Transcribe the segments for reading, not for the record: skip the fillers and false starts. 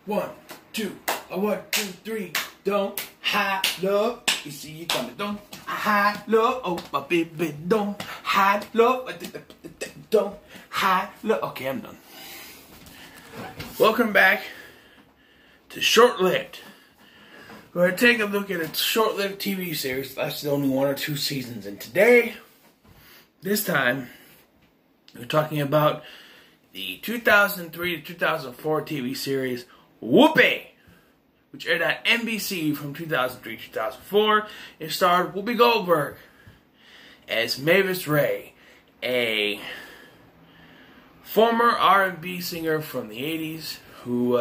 1, 2, 1, 2, 3. Don't hide love. You see you coming. Don't hide love. Oh my baby. Don't hide love. Don't hide love. Okay, I'm done. Welcome back to Short-Lived. We're going to take a look at a short-lived TV series that lasted only 1 or 2 seasons. And today, this time, we're talking about the 2003 to 2004 TV series Whoopi, which aired on NBC from 2003 to 2004. It starred Whoopi Goldberg as Mavis Ray, a former R&B singer from the 80s who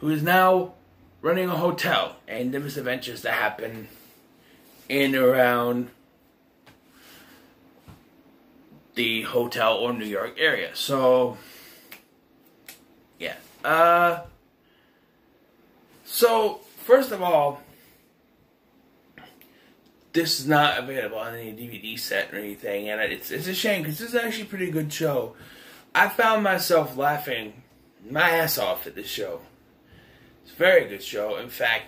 is now running a hotel and the misadventures that happen in and around the hotel or New York area. So, yeah. So, first of all, this is not available on any DVD set or anything, and it's a shame because this is actually a pretty good show. I found myself laughing my ass off at this show. It's a very good show. In fact,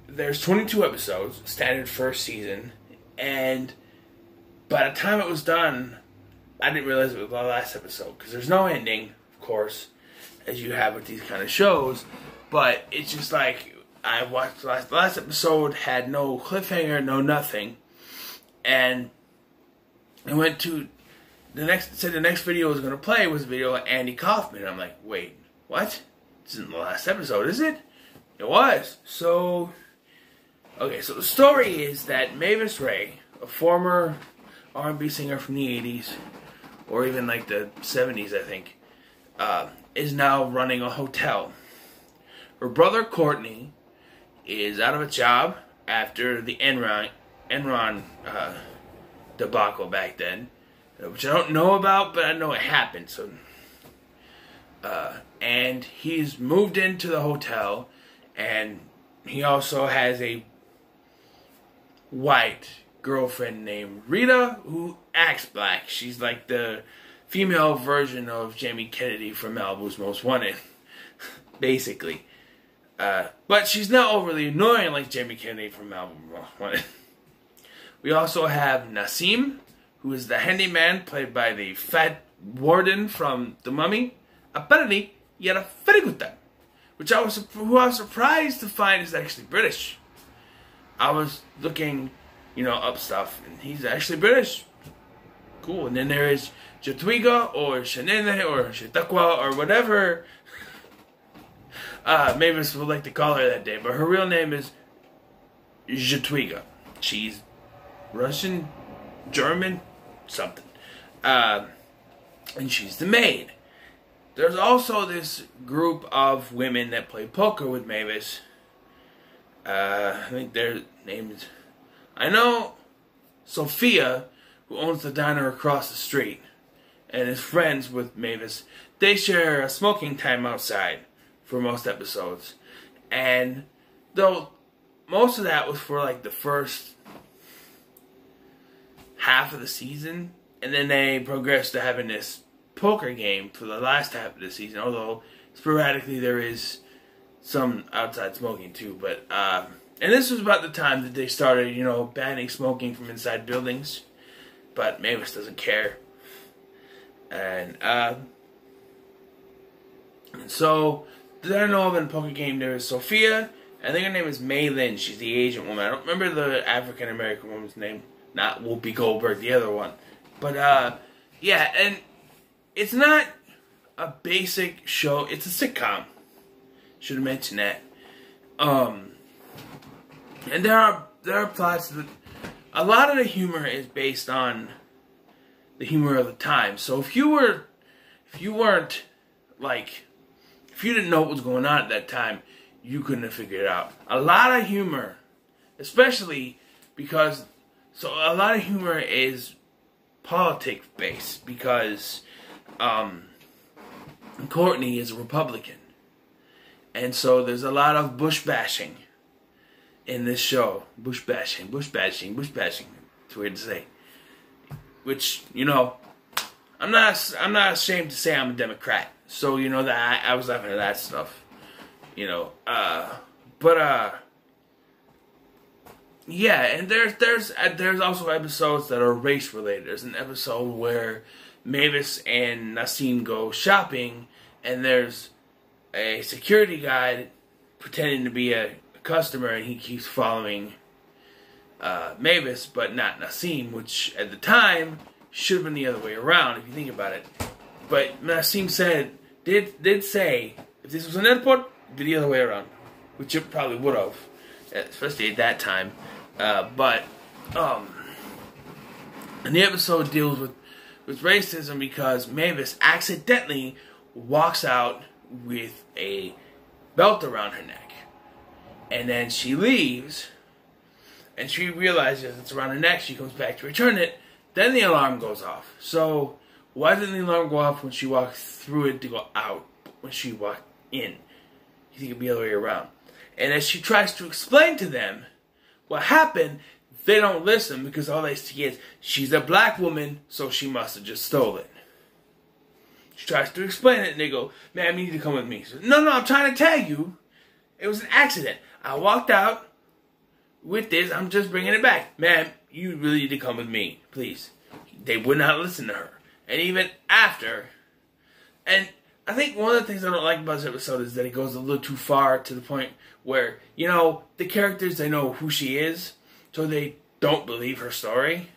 there's 22 episodes, standard first season, and by the time it was done, I didn't realize it was the last episode, because there's no ending, of course, as you have with these kind of shows, but it's just like, I watched the last episode, had no cliffhanger, no nothing, and I went to the next video I was going to play was a video of Andy Kaufman. I'm like, wait, what? This isn't the last episode, is it? It was. So, okay, so the story is that Mavis Ray, a former R&B singer from the 80s, or even like the 70s, I think, is now running a hotel. Her brother Courtney is out of a job after the Enron debacle back then, which I don't know about, but I know it happened. So, and he's moved into the hotel, and he also has a white girlfriend named Rita who acts black. She's like the female version of Jamie Kennedy from Malibu's Most Wanted, basically. But she's not overly annoying like Jamie Kennedy from Malibu's Most Wanted. We also have Nassim, who is the handyman played by the fat warden from The Mummy. Apparently, he had a very good time, who I was surprised to find is actually British. I was looking, up stuff, and he's actually British. Cool. And then there is Jatwiga, or Shanene, or Shetakwa, or whatever Mavis would like to call her that day, but her real name is Jatwiga. She's Russian, German, something. And she's the maid. There's also this group of women that play poker with Mavis. I think their names, I know Sophia, who owns the diner across the street, and is friends with Mavis. They share a smoking time outside for most episodes. And though most of that was for like the first half of the season, and then they progressed to having this poker game for the last half of the season, although sporadically there is some outside smoking too. But and this was about the time that they started, banning smoking from inside buildings. But Mavis doesn't care. And so that I know of in poker game, there is Sophia. I think her name is May Lynn. She's the Asian woman. I don't remember the African American woman's name. Not Whoopi Goldberg, the other one. But yeah, and it's not a basic show. It's a sitcom. Should have mentioned that. And there are plots that a lot of the humor is based on the humor of the time. So if you didn't know what was going on at that time, you couldn't have figured it out. A lot of humor, especially because a lot of humor is politics based, because Courtney is a Republican, and so there's a lot of Bush bashing in this show. Bush bashing. It's weird to say. Which, I'm not ashamed to say I'm a Democrat. So you know that I was laughing at that stuff. You know, yeah, and there's also episodes that are race related. There's an episode where Mavis and Nassim go shopping, and there's a security guy pretending to be a customer, and he keeps following Mavis, but not Nassim, which at the time should have been the other way around if you think about it. But Nassim did say if this was an airport, it'd be the other way around, which it probably would have, especially at that time. And the episode deals with racism because Mavis accidentally walks out with a belt around her neck. And then she leaves, and she realizes it's around her neck. She comes back to return it. Then the alarm goes off. So why didn't the alarm go off when she walked through it to go out, when she walked in? You think it'd be the other way around. And as she tries to explain to them what happened, they don't listen because all they see is she's a black woman, so she must have just stolen it. She tries to explain it, and they go, "Ma'am, you need to come with me." She says, No, I'm trying to tell you, it was an accident. I walked out with this. I'm just bringing it back. Ma'am, you really need to come with me, please. They would not listen to her. And even after, and I think one of the things I don't like about this episode is that it goes a little too far to the point where, you know, the characters, they know who she is, so they don't believe her story.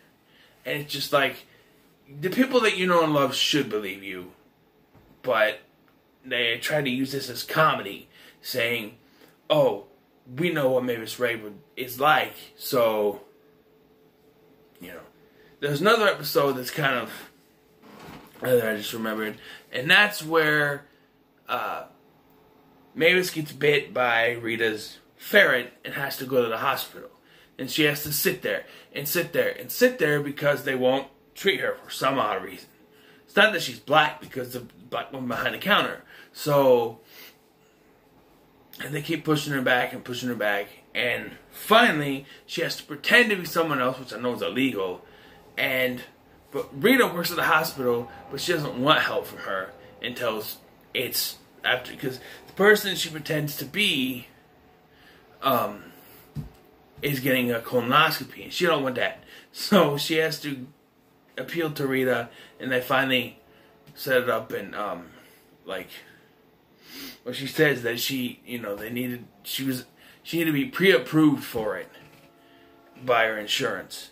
And it's just like, the people that you know and love should believe you, but they try to use this as comedy, saying, oh, we know what Mavis Raywood is like, so, you know. There's another episode that's kind of, that I just remembered, and that's where Mavis gets bit by Rita's ferret and has to go to the hospital. And she has to sit there and sit there and sit there because they won't treat her for some odd reason. It's not that she's black, because the black woman behind the counter. So, and they keep pushing her back and pushing her back. And finally, she has to pretend to be someone else, which I know is illegal. But Rita works at the hospital, but she doesn't want help from her until it's after, because the person she pretends to be is getting a colonoscopy, and she don't want that. So she has to appeal to Rita, and they finally set it up, and well, she says that she needed to be pre-approved for it by her insurance.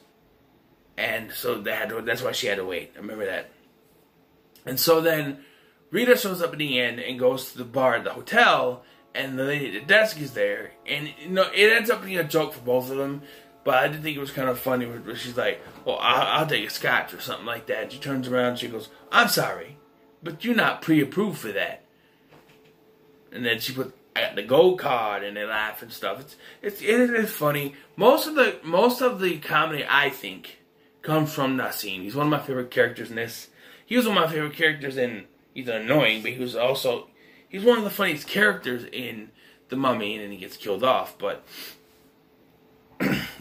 And so that's why she had to wait. I remember that. And so then Rita shows up in the end and goes to the bar at the hotel, and the lady at the desk is there. And it ends up being a joke for both of them, but I did think it was kind of funny where she's like, well, I'll take a scotch or something like that. She turns around and she goes, I'm sorry, but you're not pre-approved for that. And then she put, I got the gold card, and they laugh and stuff. It is funny. Most of the comedy, I think, comes from Nassim. He's one of my favorite characters in this. He was one of my favorite characters in, he's annoying, but he's one of the funniest characters in The Mummy, and then he gets killed off. But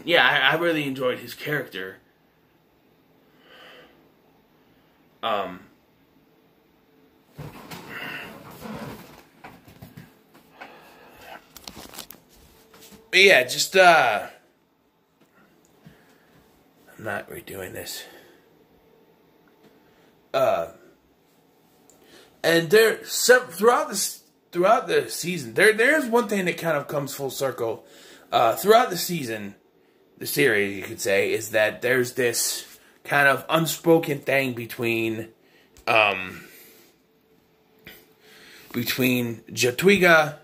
yeah, I really enjoyed his character. But yeah, just I'm not redoing this. And throughout the season, there's one thing that kind of comes full circle. Throughout the season, the series, you could say, is that there's this kind of unspoken thing between Jatwiga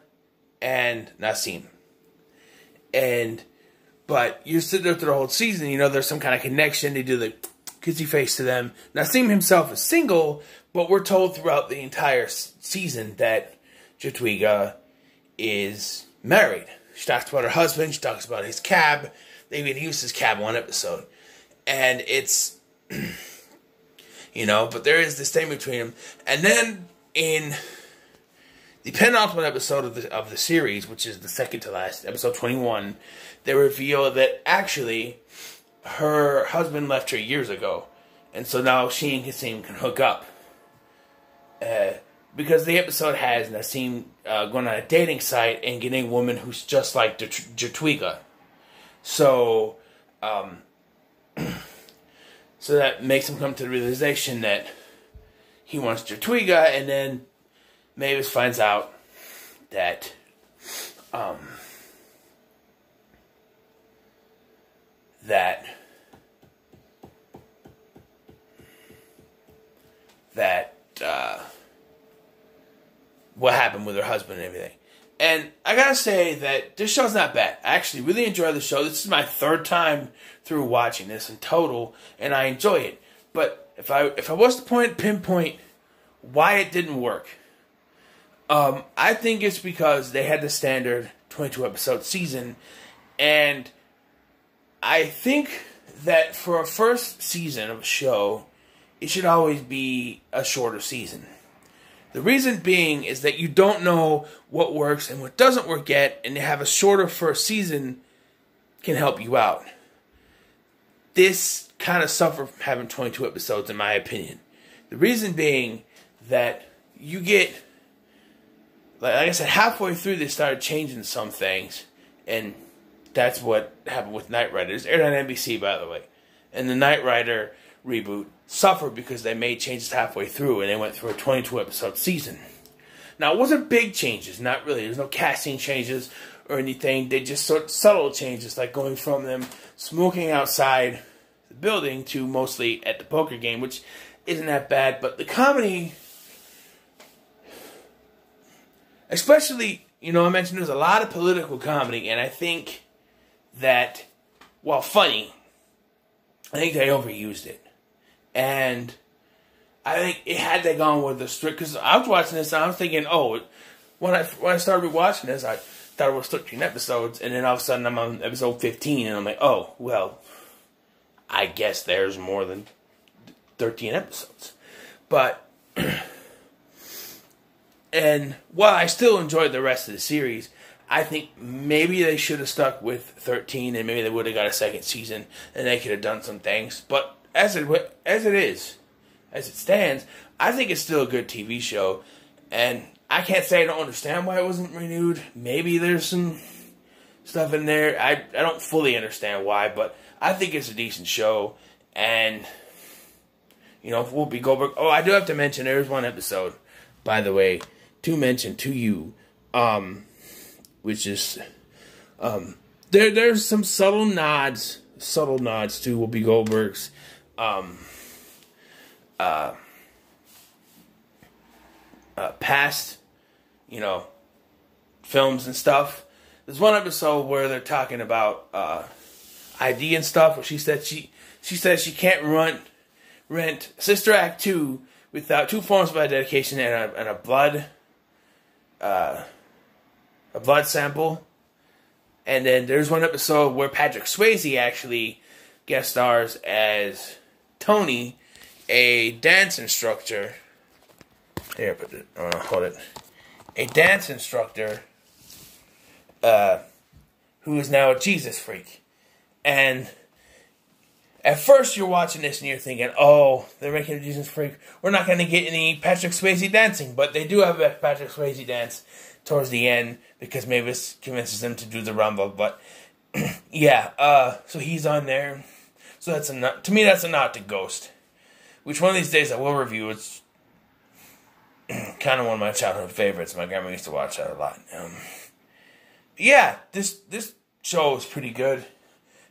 and Nassim. But you sit there through the whole season, there's some kind of connection. They do the kissy face to them. Nassim himself is single, but we're told throughout the entire season that Jatwiga is married. She talks about her husband. She talks about his cab. They even used his cab one episode. And it's, but there is this thing between them. And then in the penultimate episode of the series, which is the second to last, episode 21, they reveal that actually her husband left her years ago, And so now she and Kasim can hook up. Because the episode has Nassim going on a dating site and getting a woman who's just like Jatwiga. So, so that makes him come to the realization that he wants Jatwiga, and then Mavis finds out that what happened with her husband and everything. And I gotta say that this show's not bad. I actually really enjoy the show. This is my third time through watching this in total, and I enjoy it. But if I was to pinpoint why it didn't work, I think it's because they had the standard 22 episode season, and I think that for a first season of a show, it should always be a shorter season. The reason being is that you don't know what works and what doesn't work yet, and to have a shorter first season can help you out. This kind of suffered from having 22 episodes, in my opinion. The reason being that you get, like I said, halfway through they started changing some things, and that's what happened with Knight Rider. It's aired on NBC, by the way. And the Knight Rider reboot suffered because they made changes halfway through, and they went through a 22 episode season. Now, it wasn't big changes, not really. There's no casting changes or anything. They just sort of subtle changes, like going from them smoking outside the building to mostly at the poker game, which isn't that bad. But the comedy, especially, I mentioned there's a lot of political comedy, and I think that, while funny, I think they overused it. And I think it had to go on with the strict, because I was watching this and I was thinking, when I started watching this, I thought it was 13 episodes, and then all of a sudden I'm on episode 15, and I'm like, oh, well, I guess there's more than 13 episodes. But, and while I still enjoyed the rest of the series, I think maybe they should have stuck with 13, and maybe they would have got a second season, and they could have done some things. But as it stands, I think it's still a good TV show, and I can't say I don't understand why it wasn't renewed. Maybe there's some stuff in there. I don't fully understand why, but I think it's a decent show, and, Whoopi Goldberg. Oh, I do have to mention, there's one episode, by the way, to mention to you, which is, there's some subtle nods to Whoopi Goldberg's, past, films and stuff. There's one episode where they're talking about, ID and stuff, where she says she can't rent Sister Act 2 without 2 forms of identification and a blood sample. And then there's one episode where Patrick Swayze actually guest stars as Tony, a dance instructor. Here, hold it. A dance instructor who is now a Jesus freak. And at first you're watching this and you're thinking, oh, they're making a Jesus freak. We're not going to get any Patrick Swayze dancing. But they do have a Patrick Swayze dance towards the end, because Mavis convinces them to do the rumble. But yeah, so he's on there. So that's to me, that's a nod to Ghost, which one of these days I will review. It's kind of one of my childhood favorites. My grandma used to watch that a lot. Yeah, this show is pretty good.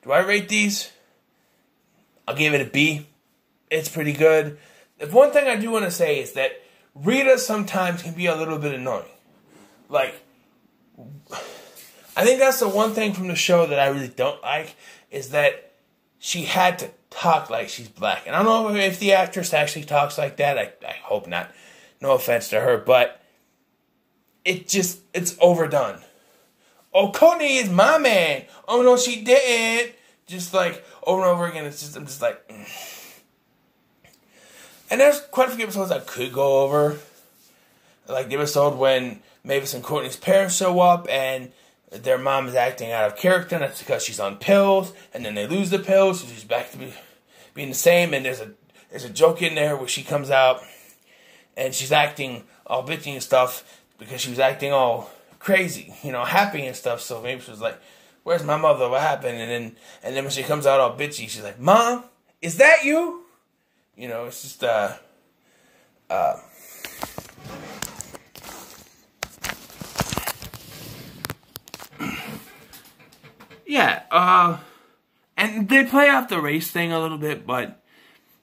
Do I rate these? I'll give it a B. It's pretty good. The one thing I do want to say is that Rita sometimes can be a little bit annoying. Like, I think that's the one thing from the show that I really don't like, is that she had to talk like she's black. And I don't know if the actress actually talks like that. I hope not. No offense to her, but it's overdone. Oh, Courtney is my man. Oh, no, she didn't. Just like over and over again. I'm just like, And there's quite a few episodes I could go over. Like the episode when Mavis and Courtney's parents show up and their mom is acting out of character, and that's because she's on pills, and then they lose the pills, so she's back to being the same, and there's there's a joke in there where she comes out and she's acting all bitchy and stuff because she was acting all crazy, you know, happy and stuff. So maybe she was like, "Where's my mother? What happened?" And then when she comes out all bitchy, she's like, "Mom, is that you?" You know, it's just yeah, and they play off the race thing a little bit, but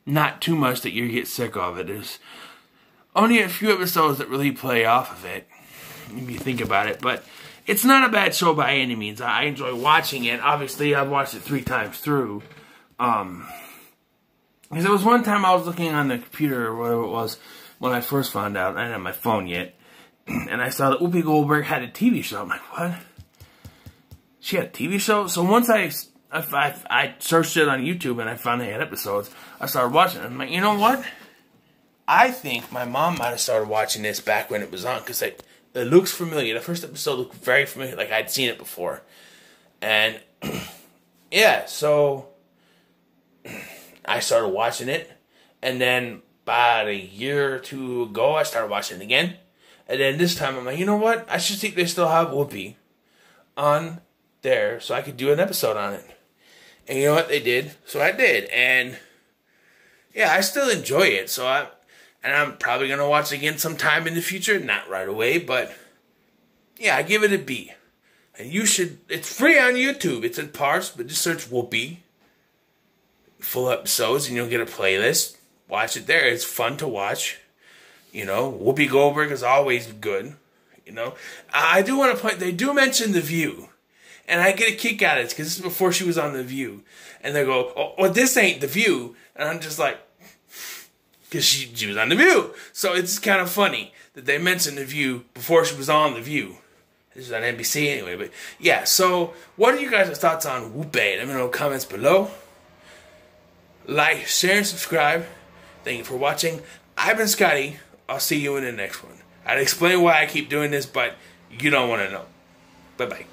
not too much that you get sick of it. There's only a few episodes that really play off of it, if you think about it. But it's not a bad show by any means. I enjoy watching it. Obviously, I've watched it 3 times through. Because there was one time I was looking on the computer or whatever it was when I first found out. I didn't have my phone yet. And I saw that Whoopi Goldberg had a TV show. I'm like, what? She had a TV show? So once I searched it on YouTube and I found they had episodes, I started watching it. I'm like, you know what? I think my mom might have started watching this back when it was on, because it looks familiar. The first episode looked very familiar, like I'd seen it before. And, yeah, so I started watching it. And then about a year or 2 ago, I started watching it again. And then this time, I'm like, you know what? I should think they still have Whoopi on there so I could do an episode on it. And you know what? They did. So I did. And, yeah, I still enjoy it. So I'm probably going to watch it again sometime in the future. Not right away, but yeah, I give it a B. And you should, it's free on YouTube. It's in parts, but just search Whoopi. Full episodes, and you'll get a playlist. Watch it there. It's fun to watch. You know, Whoopi Goldberg is always good. You know, I do want to point, they do mention The View. And I get a kick out of it because this is before she was on The View. And they go, "Oh, well, this ain't The View." And I'm just like, because she was on The View. So it's kind of funny that they mentioned The View before she was on The View. This is on NBC anyway. But yeah, so what are you guys' thoughts on Whoopi? Let me know in the comments below. Like, share, and subscribe. Thank you for watching. I've been Scotty. I'll see you in the next one. I'd explain why I keep doing this, but you don't want to know. Bye-bye.